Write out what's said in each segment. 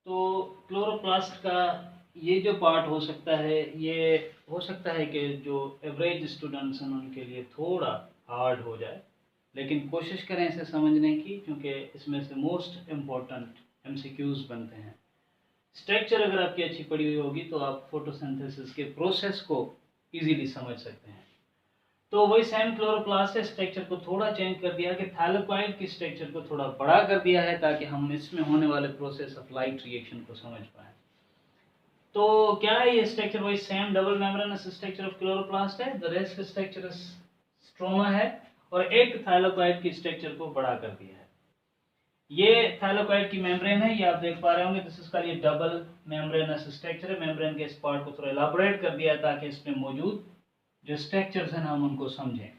तो क्लोरोप्लास्ट का ये जो पार्ट हो सकता है, ये हो सकता है कि जो एवरेज स्टूडेंट्स हैं उनके लिए थोड़ा हार्ड हो जाए, लेकिन कोशिश करें इसे समझने की, क्योंकि इसमें से मोस्ट इम्पोर्टेंट एमसीक्यूज बनते हैं। स्ट्रक्चर अगर आपकी अच्छी पड़ी हुई होगी तो आप फोटोसिंथेसिस के प्रोसेस को इजीली समझ सकते हैं। तो वही सेम क्लोरोप्लास्ट है, स्ट्रक्चर को थोड़ा चेंज कर दिया कि थैलेकोइड की स्ट्रक्चर को थोड़ा बड़ा कर दिया है ताकि हम इसमें होने वाले प्रोसेस ऑफ लाइट रिएक्शन को समझ पाएं। तो क्या है ये स्ट्रक्चर? वही same double membranous structure of chloroplast है। द रेस्ट स्ट्रक्चर स्ट्रोमा है और एक थैलेकोइड की स्ट्रक्चर को बड़ा कर दिया है। ये थैलेकोइड की मेम्ब्रेन है, ये आप देख पा रहे होंगे। दिस इज कॉल्ड ये डबल मेम्ब्रेनस स्ट्रक्चर है। मेम्ब्रेन के इस पार्ट को थोड़ा एलाबोरेट कर दिया है ताकि इसमें मौजूद जो स्ट्रक्चर्स हैं हम उनको समझें।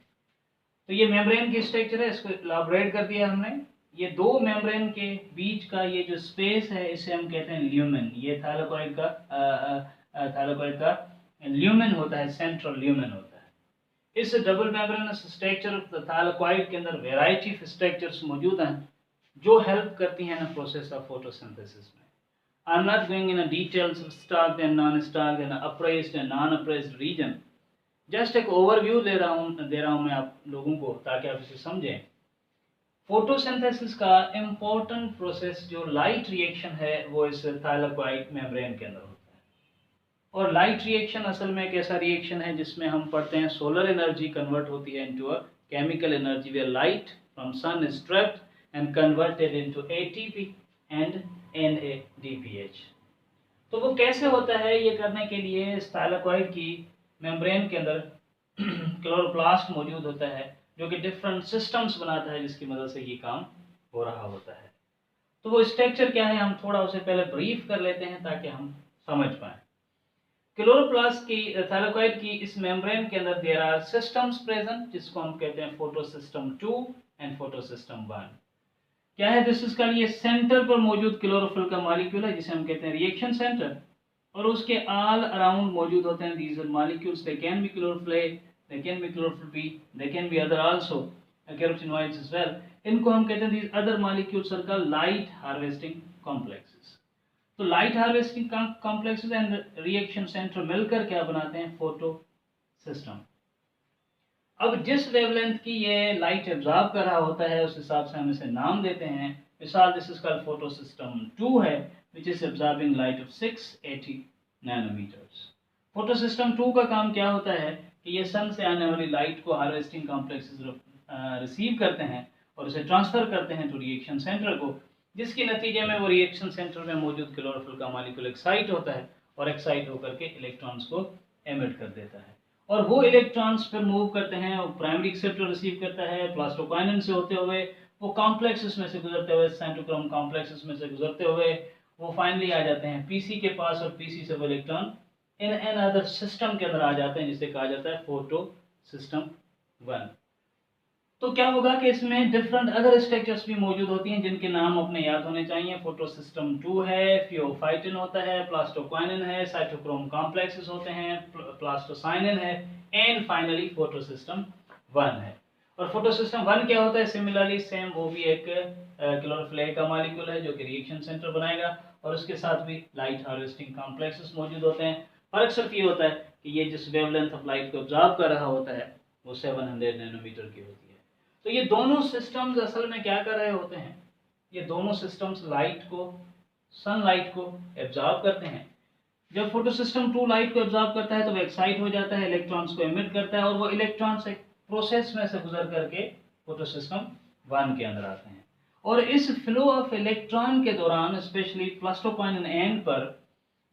तो ये मेम्ब्रेन की स्ट्रक्चर है, इसको एलाबोरेट कर दिया हमने। ये दो मेम्ब्रेन के बीच का ये जो स्पेस है इसे हम कहते हैं ल्यूमेन। ये थैलेकोइड का ल्यूमेन होता है, सेंट्रल ल्यूमेन होता है। इस double membranous structure of the थैलेकोइड के अंदर वैरायटी ऑफ स्ट्रक्चर्स मौजूद हैं जो हेल्प करती हैं ना प्रोसेस ऑफ फोटोसिंथेसिस में। I am not going in details of स्टार्क्ड and non स्टार्क्ड and apprised and non apprised reason. Just एक ओवरव्यू दे रहा हूँ मैं आप लोगों को ताकि आप इसे समझें। फोटोसिंथेसिस का इम्पोर्टेंट प्रोसेस जो लाइट रिएक्शन है वो इस थैलेकोइड मेम्ब्रेन के अंदर होता है। और लाइट रिएक्शन असल में एक ऐसा रिएक्शन है जिसमें हम पढ़ते हैं सोलर एनर्जी कन्वर्ट होती है into a chemical energy where light from sun is trapped and converted into ATP and NADPH। तो वो कैसे होता है? ये करने के लिए इस थैलेकोइड की मेम्ब्रेन के अंदर क्लोरोप्लास्ट मौजूद होता है जो कि डिफरेंट सिस्टम्स बनाता है जिसकी मदद से ये काम हो रहा होता है। तो वो स्ट्रक्चर क्या है हम थोड़ा उसे पहले ब्रीफ कर लेते हैं ताकि हम समझ पाए। क्लोरोप्लास्ट की थैलेकोइड की इस मेम्ब्रेन के अंदर देयर आर सिस्टम्स प्रेजेंट जिसको हम कहते हैं फोटोसिस्टम 2 एंड फोटोसिस्टम 1। क्या है? दिस इज का ये सेंटर पर मौजूद क्लोरोफिल का मॉलिक्यूल है जिसे हम कहते हैं रिएक्शन सेंटर, और उसके ऑल अराउंड मौजूद होते हैं these molecules. They can be chlorophyll A, they can be chlorophyll B, they can be other also carotenoids as well. इनको हम कहते हैं these other molecules are called light harvesting complexes. तो light harvesting complexes and reaction centre मिलकर क्या बनाते हैं? Photo system. अब जिस वेवलेंथ की ये लाइट एब्जॉर्ब कर रहा होता है उस हिसाब से हम इसे नाम देते हैं। मिसाल दिस इज कॉल्ड फोटोसिस्टम 2 है which is absorbing light of 680 nanometers. Photosystem 2 का काम क्या होता है कि ये सन से आने वाली लाइट को हार्वेस्टिंग कॉम्प्लेक्सेस रिसीव करते हैं और उसे ट्रांसफर करते हैं टू रिएक्शन सेंटर को, जिसके नतीजे में वो रिएक्शन सेंटर में मौजूद क्लोरोफिल का मॉलिक्यूल एक्साइट होता है और एक्साइट होकर के इलेक्ट्रॉन्स को एमिट कर देता है। और वो इलेक्ट्रॉन्स फिर मूव करते हैं, वो प्राइमरी एक्सेप्टर रिसीव करता है प्लास्टोकाइनिन से होते हुए, वो कॉम्प्लेक्सेस में से गुजरते हुए, साइटोक्रोम कॉम्प्लेक्सेस में से गुजरते हुए वो फाइनली आ जाते हैं पीसी के पास, और पीसी से वो electron in an other system के अंदर आ जाते हैं जिसे कहा जाता है फोटो सिस्टम 1। तो क्या होगा कि इसमें डिफरेंट अदर स्ट्रक्चर्स भी मौजूद होती हैं जिनके नाम अपने याद होने चाहिए। फोटो सिस्टम 2 है, फियोफाइटिन होता है, प्लास्टोक्वाइनिन है, साइटोक्रोम कॉम्प्लेक्सेस होते हैं, प्लास्टोसाइनिन है, एंड फाइनली फोटो सिस्टम 1 है। और फोटो सिस्टम 1 क्या होता है? सिमिलरली सेम वो भी एक क्लोरोफिल A का मॉलिक्यूल है जो कि रिएक्शन सेंटर बनाएगा, और उसके साथ भी लाइट हार्वेस्टिंग कॉम्प्लेक्सेस मौजूद होते हैं। फर्क सिर्फ ये होता है कि ये जिस वेवलेंथ ऑफ लाइट को ऑब्जॉर्व कर रहा होता है वो 700 नैनोमीटर की होती है। तो ये दोनों सिस्टम्स असल में क्या कर रहे होते हैं? ये दोनों सिस्टम्स लाइट को, सनलाइट को एब्जॉर्ब करते हैं। जब फोटो सिस्टम 2 लाइट को एब्जॉर्ब करता है तो वो एक्साइट हो जाता है, इलेक्ट्रॉन्स को एमिट करता है, और वो इलेक्ट्रॉन्स एक प्रोसेस में से गुजर करके फोटो सिस्टम 1 के अंदर आते हैं। और इस फ्लो ऑफ इलेक्ट्रॉन के दौरान स्पेशली प्लास्टोक्वाइनिन एंड पर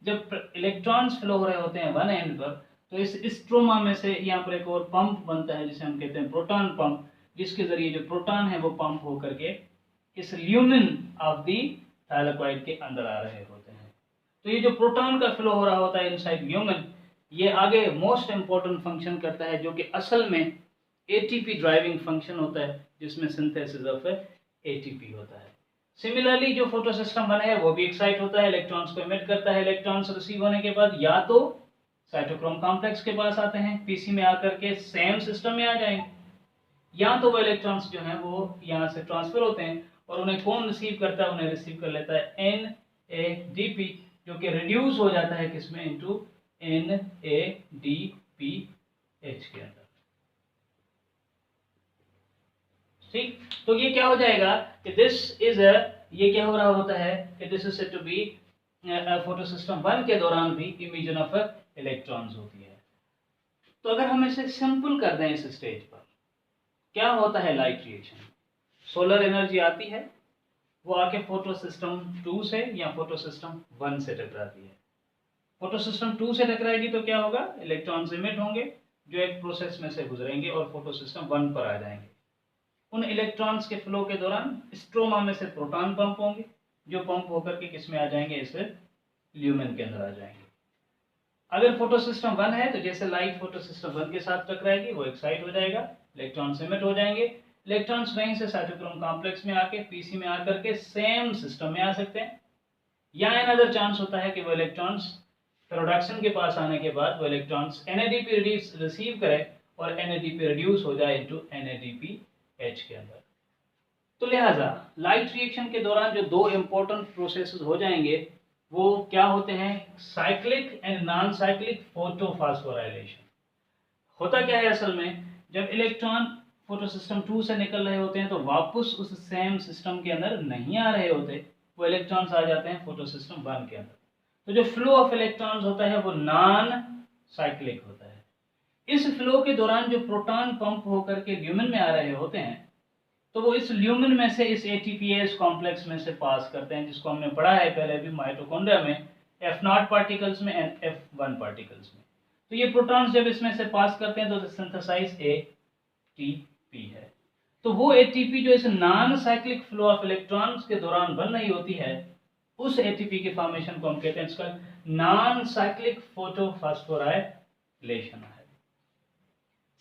जब इलेक्ट्रॉन्स फ्लो हो रहे होते हैं 1 एंड पर, तो इस स्ट्रोमा में से यहाँ पर एक और पंप बनता है जिसे हम कहते हैं प्रोटॉन पंप, जिसके जरिए जो प्रोटॉन है वो पंप होकर के इस ल्यूमेन ऑफ द थैलेकोइड के अंदर आ रहे होते हैं। तो ये जो प्रोटॉन का फ्लो हो रहा होता है इनसाइड ल्यूमेन, ये आगे मोस्ट इंपॉर्टेंट फंक्शन करता है जो कि असल में एटीपी ड्राइविंग फंक्शन होता है, जिसमें सिंथेसिस ऑफ एटीपी होता है। सिमिलरली जो फोटो सिस्टम 1 है वो भी एक्साइट होता है, इलेक्ट्रॉन्स को एमिट करता है। इलेक्ट्रॉन्स रिसीव होने के बाद या तो साइटोक्रोम कॉम्प्लेक्स के पास आते हैं, पीसी में आकर के सेम सिस्टम में आ जाएंगे, या तो वो इलेक्ट्रॉन्स जो हैं वो यहाँ से ट्रांसफर होते हैं, और उन्हें कौन रिसीव करता है? उन्हें रिसीव कर लेता है NADP, जो कि रिड्यूस हो जाता है किसमें, इनटू NADPH के अंदर। ठीक, तो ये क्या हो जाएगा कि दिस इज अ, ये क्या हो रहा होता है कि this is said to be, photosystem 1 के दौरान भी इमिशन ऑफ इलेक्ट्रॉन्स होती है। तो अगर हम इसे सिंपल कर दें इस स्टेज पर, क्या होता है लाइट रिएक्शन, सोलर एनर्जी आती है, वो आके फोटो सिस्टम 2 से या फोटो सिस्टम 1 से टकराती है। फोटो सिस्टम 2 से टकराएगी तो क्या होगा, इलेक्ट्रॉन्स इमिट होंगे जो एक प्रोसेस में से गुजरेंगे और फोटो सिस्टम 1 पर आ जाएंगे। उन इलेक्ट्रॉन्स के फ्लो के दौरान स्ट्रोमा में से प्रोटॉन पंप होंगे, जो पंप होकर के किस में आ जाएंगे, इस ल्यूमेन के अंदर आ जाएंगे। अगर फोटो सिस्टम 1 है तो जैसे लाइट फोटो सिस्टम 1 के साथ टकराएगी वो एक्साइट हो जाएगा, इलेक्ट्रॉन्स इमिट हो जाएंगे। इलेक्ट्रॉन्स वहीं से साइटोक्रोम कॉम्प्लेक्स में आके पीसी में आकर के सेम सिस्टम में आ सकते हैं, या अनदर चांस होता है कि वो इलेक्ट्रॉन्स प्रोडक्शन के पास आने के बाद वो इलेक्ट्रॉन्स NADP रिसीव करे और NADP रिड्यूस हो जाए इनटू NADPH के अंदर। तो लिहाजा लाइट रिएक्शन के दौरान जो दो इंपॉर्टेंट प्रोसेसेस हो जाएंगे वो क्या होते हैं, cyclic and non cyclic photophosphorylation. होता क्या है असल में, जब इलेक्ट्रॉन फोटो सिस्टम 2 से निकल रहे होते हैं तो वापस उस सेम सिस्टम के अंदर नहीं आ रहे होते, वो इलेक्ट्रॉन्स आ जाते हैं फोटो सिस्टम 1 के अंदर। तो जो फ्लो ऑफ इलेक्ट्रॉन्स होता है वो नॉन साइक्लिक होता है। इस फ्लो के दौरान जो प्रोटॉन पंप होकर के ल्यूमेन में आ रहे होते हैं तो वो इस ल्यूमेन में से इस ATPase कॉम्प्लेक्स में से पास करते हैं, जिसको हमने पढ़ा है पहले भी माइटोकॉन्ड्रिया में, F0 पार्टिकल्स में एंड F1 पार्टिकल्स में। तो ये प्रोटॉन्स जब इसमें से पास करते हैं तो सिंथेसाइज ATP है। तो वो ATP जो इस non cyclic flow of electrons के दौरान बन रही होती है, उस ATP के फॉर्मेशन को हम कहते हैं इसका नॉन साइक्लिक फोटोफॉस्फोराइलेशन है।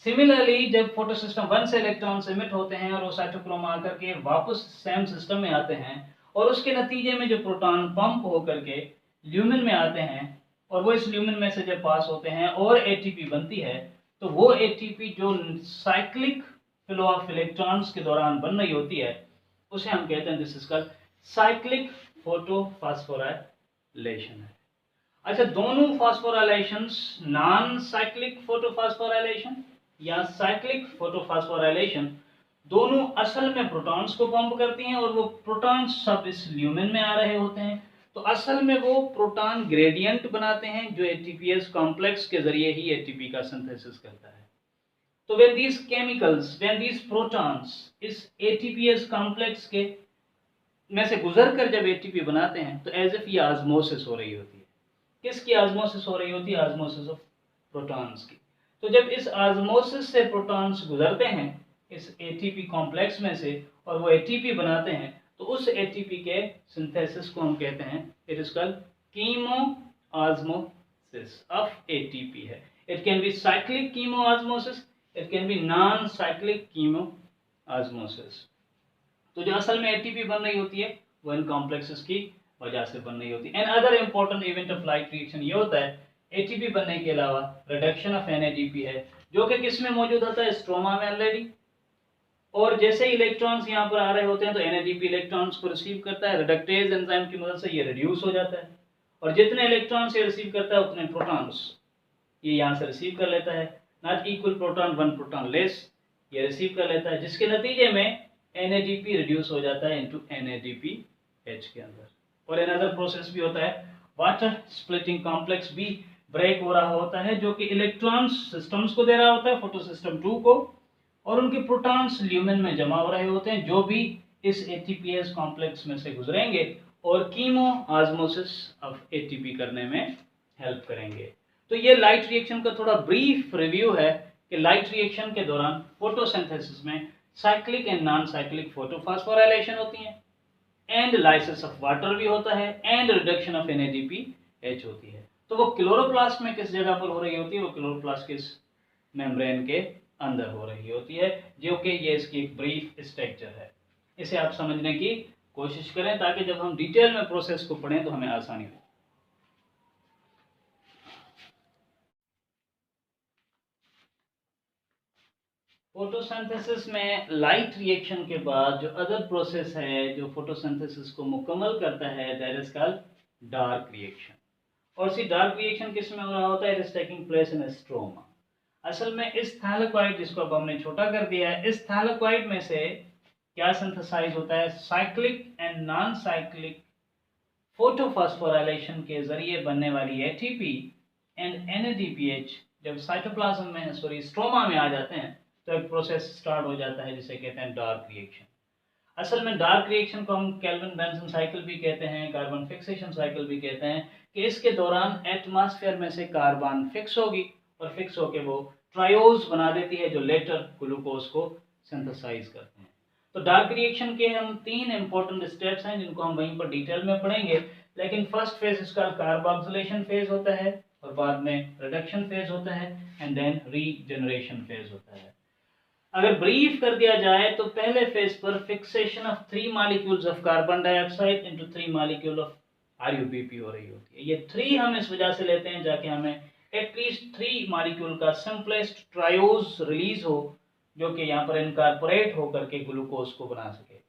सिमिलरली जब फोटो सिस्टम 1 से इलेक्ट्रॉन्स इमिट होते हैं और वो साइटोक्रोम आकर के वापस सेम सिस्टम में आते हैं और उसके नतीजे में जो प्रोटॉन पंप होकर के ल्यूमेन में आते हैं और वो इस ल्यूमेन में से जब पास होते हैं और ATP बनती है, तो वो ATP जो साइक्लिक फ्लो ऑफ इलेक्ट्रॉन्स के दौरान बन रही होती है उसे हम कहते हैं this is called cyclic photophosphorylation है। अच्छा, दोनों फॉस्फोराइलेशंस नॉन साइक्लिक फोटोफॉस्फोराइलेशन या साइक्लिक फोटोफॉस्फोराइलेशन दोनों असल में प्रोटॉन्स को पंप करती हैं और वो प्रोटॉन्स सब इस ल्यूमेन में आ रहे होते हैं। तो असल में वो प्रोटॉन ग्रेडियंट बनाते हैं जो ATPase कॉम्प्लेक्स के जरिए ही ATP का सिंथेसिस करता है। तो when these protons इस ATPase कॉम्प्लेक्स के में से गुजर कर जब ATP बनाते हैं तो एज इफ ये ऑस्मोसिस हो रही होती है। किसकी ऑस्मोसिस हो रही होती है, ऑस्मोसिस ऑफ प्रोटॉन्स की। तो जब इस ऑस्मोसिस से प्रोटॉन्स गुजरते हैं इस ATP कॉम्प्लेक्स में से और वो ATP बनाते हैं तो उस ATP के सिंथेसिस को हम कहते हैं it is called कीमोऑस्मोसिस of ATP है। It can be cyclic कीमोऑस्मोसिस, it can be non cyclic कीमोऑस्मोसिस। तो जो असल में ATP बन रही होती है वो इन कॉम्प्लेक्सेस की वजह से बन रही होती है। And other important event of light reaction ये होता है ATP बनने के अलावा रिडक्शन ऑफ NADP है, जो कि किस में मौजूद होता है, स्ट्रोमा में ऑलरेडी। और जैसे ही इलेक्ट्रॉन्स यहाँ पर आ रहे होते हैं तो NADP इलेक्ट्रॉन्स को रिसीव करता है, रिडक्टेज एंजाइम की मदद से ये रिड्यूस हो जाता है और जितने इलेक्ट्रॉन्स ये रिसीव करता है उतने प्रोटॉन्स ये यहाँ से रिसीव कर लेता है। Not equal proton, one proton less ये रिसीव कर लेता है, जिसके नतीजे में NADP रिड्यूस हो जाता है इनटू NADPH के अंदर। और अनदर प्रोसेस भी होता है, वाटर स्प्लिटिंग कॉम्प्लेक्स भी ब्रेक हो रहा होता है, जो कि इलेक्ट्रॉन्स सिस्टम्स को दे रहा होता है, फोटो सिस्टम 2 को, और उनके प्रोटॉन्स ल्यूमेन में जमा हो रहे होते हैं जो भी इस ATPase कॉम्प्लेक्स में से गुजरेंगे और कीमोऑस्मोसिस ऑफ ATP करने में हेल्प करेंगे। तो ये लाइट रिएक्शन का थोड़ा ब्रीफ रिव्यू है कि लाइट रिएक्शन के दौरान फोटोसिंथेसिस में cyclic and non cyclic photophosphorylation होती है, एंड लाइसिस ऑफ वाटर भी होता है, एंड रिडक्शन ऑफ NADPH होती है। तो वो क्लोरोप्लास्ट में किस जगह पर हो रही होती है, वो क्लोरोप्लास्ट के मेम्ब्रेन के अंदर हो रही होती है, जो कि ये इसकी एक ब्रीफ स्ट्रक्चर है। इसे आप समझने की कोशिश करें ताकि जब हम डिटेल में प्रोसेस को पढ़ें तो हमें आसानी हो। फोटोसिंथेसिस में लाइट रिएक्शन के बाद जो अदर प्रोसेस है जो फोटोसिंथेसिस को मुकम्मल करता है that is called dark reaction. और सी डार्क रिएक्शन किस में हो रहा होता है? It is taking place in stroma. असल में इस थैलेक्वाइड, जिसको अब हमने छोटा कर दिया है, इस थैलेक्वाइड में से क्या सिंथेसाइज होता है? Cyclic and non cyclic photophosphorylation के जरिए बनने वाली एटीपी एंड एनएडीपीएच जब साइटोप्लाज्म में स्ट्रोमा में आ जाते हैं तो एक प्रोसेस स्टार्ट हो जाता है जिसे कहते हैं डार्क रिएक्शन। असल में डार्क रिएक्शन को हम केल्विन बेंसन साइकिल भी कहते हैं, कार्बन फिक्सेशन साइकिल भी कहते हैं, कि इसके दौरान एटमॉस्फेयर में से कार्बन फिक्स होगी और फिक्स होके वो ट्रायोज बना देती है जो लेटर ग्लूकोज को सिंथेसाइज करते हैं। तो डार्क रिएक्शन के हम 3 इंपॉर्टेंट स्टेप्स हैं जिनको हम वहीं पर डिटेल में पढ़ेंगे, लेकिन फर्स्ट फेज इसका कार्बोक्सिलेशन फेज होता है और बाद में रिडक्शन फेज होता है एंड देन रीजनरेशन फेज होता है। अगर ब्रीफ कर दिया जाए तो पहले फेज पर fixation of 3 molecules of carbon dioxide into 3 molecule of RuBP हो रही होती है। ये 3 हम इस वजह से लेते हैं जाके हमें एटलीस्ट 3 मॉलिक्यूल का सिंपलेस्ट ट्रायोज रिलीज हो जो कि यहाँ पर इनकॉर्पोरेट होकर के ग्लूकोज को बना सके।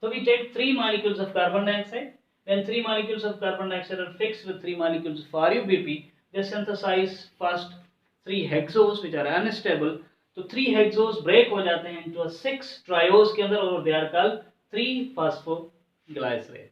तो we take 3 molecules of carbon dioxide, when 3 molecules of carbon dioxide are fixed with 3 molecules of RUBP, they synthesize first 3 hexose which are unstable. तो 3 hexose break हो जाते हैं into 6 triose के अंदर और they are called 3 phosphoglycerate।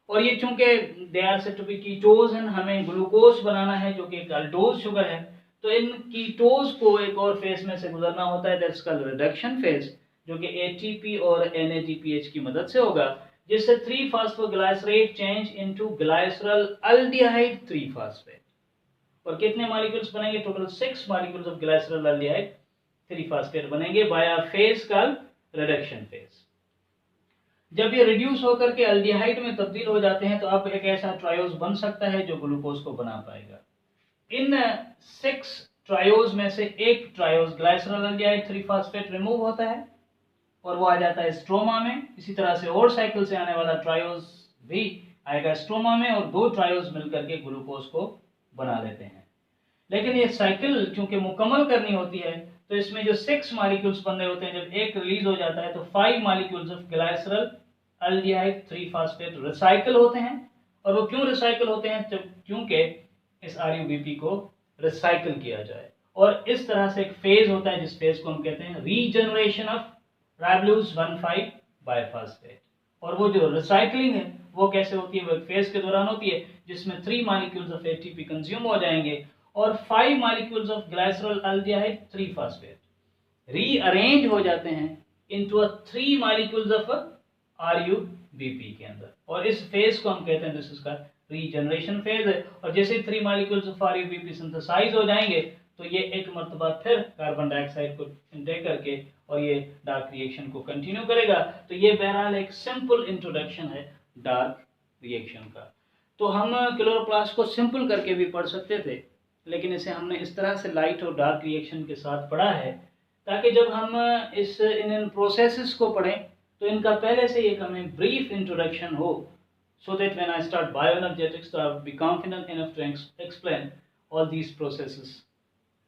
और ये चूंकि they are said to be ketos and हमें ग्लूकोज बनाना है जो कि एक अल्डोज शुगर है, तो इन कीटोज को एक और फेज में से गुजरना होता है, दैट्स कॉल्ड रिडक्शन फेज, जो कि एटीपी और एनएडीपीएच की मदद से होगा, जिससे 3 phosphoglycerate change into ग्लाइसरल aldehyde 3 phosphate. और कितने मॉलिक्यूल्स बनेंगे? Total 6 molecules of ग्लाइसरल aldehyde 3 phosphate बनेंगे bye a phase called reduction phase. जब ये रिड्यूस होकर के अल्डिहाइड में तब्दील हो जाते हैं तो अब एक ऐसा ट्रायोज बन सकता है जो ग्लूकोज को बना पाएगा। इन 6 ट्रायोज में से एक ट्रायोज ग्लाइसरल अल्डिहाइड 3 फॉस्फेट रिमूव होता है और वो आ जाता है स्ट्रोमा में। इसी तरह से और साइकिल से आने वाला ट्रायोज भी आएगा स्ट्रोमा में और 2 ट्रायोज मिलकर के ग्लूकोज को बना लेते हैं। लेकिन ये साइकिल चूंकि मुकम्मल करनी होती है तो इसमें जो 6 मॉलिक्यूल्स बन रहे होते हैं, जब एक रिलीज हो जाता है तो 5 molecules of ग्लाइसरल aldehyde 3 phosphate recycle होते हैं। और वो क्यों रिसाइकिल होते हैं? क्योंकि इस आरयूबीपी को रिसाइकिल किया जाए। और इस तरह से एक फेज होता है जिस फेज को हम कहते हैं रीजनरेशन ऑफ राइबोज 1,5 बाइफॉस्फेट। और वो जो रिसाइकलिंग है वो कैसे होती है? वो एक फेज के दौरान होती है जिसमें 3 मॉलिक्यूल्स ऑफ एटीपी कंज्यूम हो जाएंगे और 5 molecules of ग्लाइसरल aldehyde 3 phosphate rearrange हो जाते हैं इनटू 3 मॉलिक्यूल्स ऑफ आरयूबीपी के अंदर। और इस फेज को हम कहते हैं दिस इज का रीजनरेशन फेज है। और जैसे 3 मॉलिक्यूल्स ऑफ आरयूबीपी सिंथेसाइज हो जाएंगे तो ये एक मर्तबा फिर कार्बन डाइऑक्साइड को इनटेक करके और ये डार्क रिएक्शन को कंटिन्यू करेगा। तो ये बहरहाल एक सिंपल इंट्रोडक्शन है डार्क रिएक्शन का। तो हम क्लोरोप्लास्ट को सिंपल करके भी पढ़ सकते थे, लेकिन इसे हमने इस तरह से लाइट और डार्क रिएक्शन के साथ पढ़ा है ताकि जब हम इन प्रोसेसेस को पढ़ें तो इनका पहले से एक हमें ब्रीफ इंट्रोडक्शन हो, so that when I start bioenergetics I will be confident enough to explain all these processes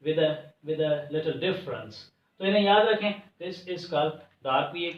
with a little difference। तो इन्हें याद रखें, this is called dark reaction।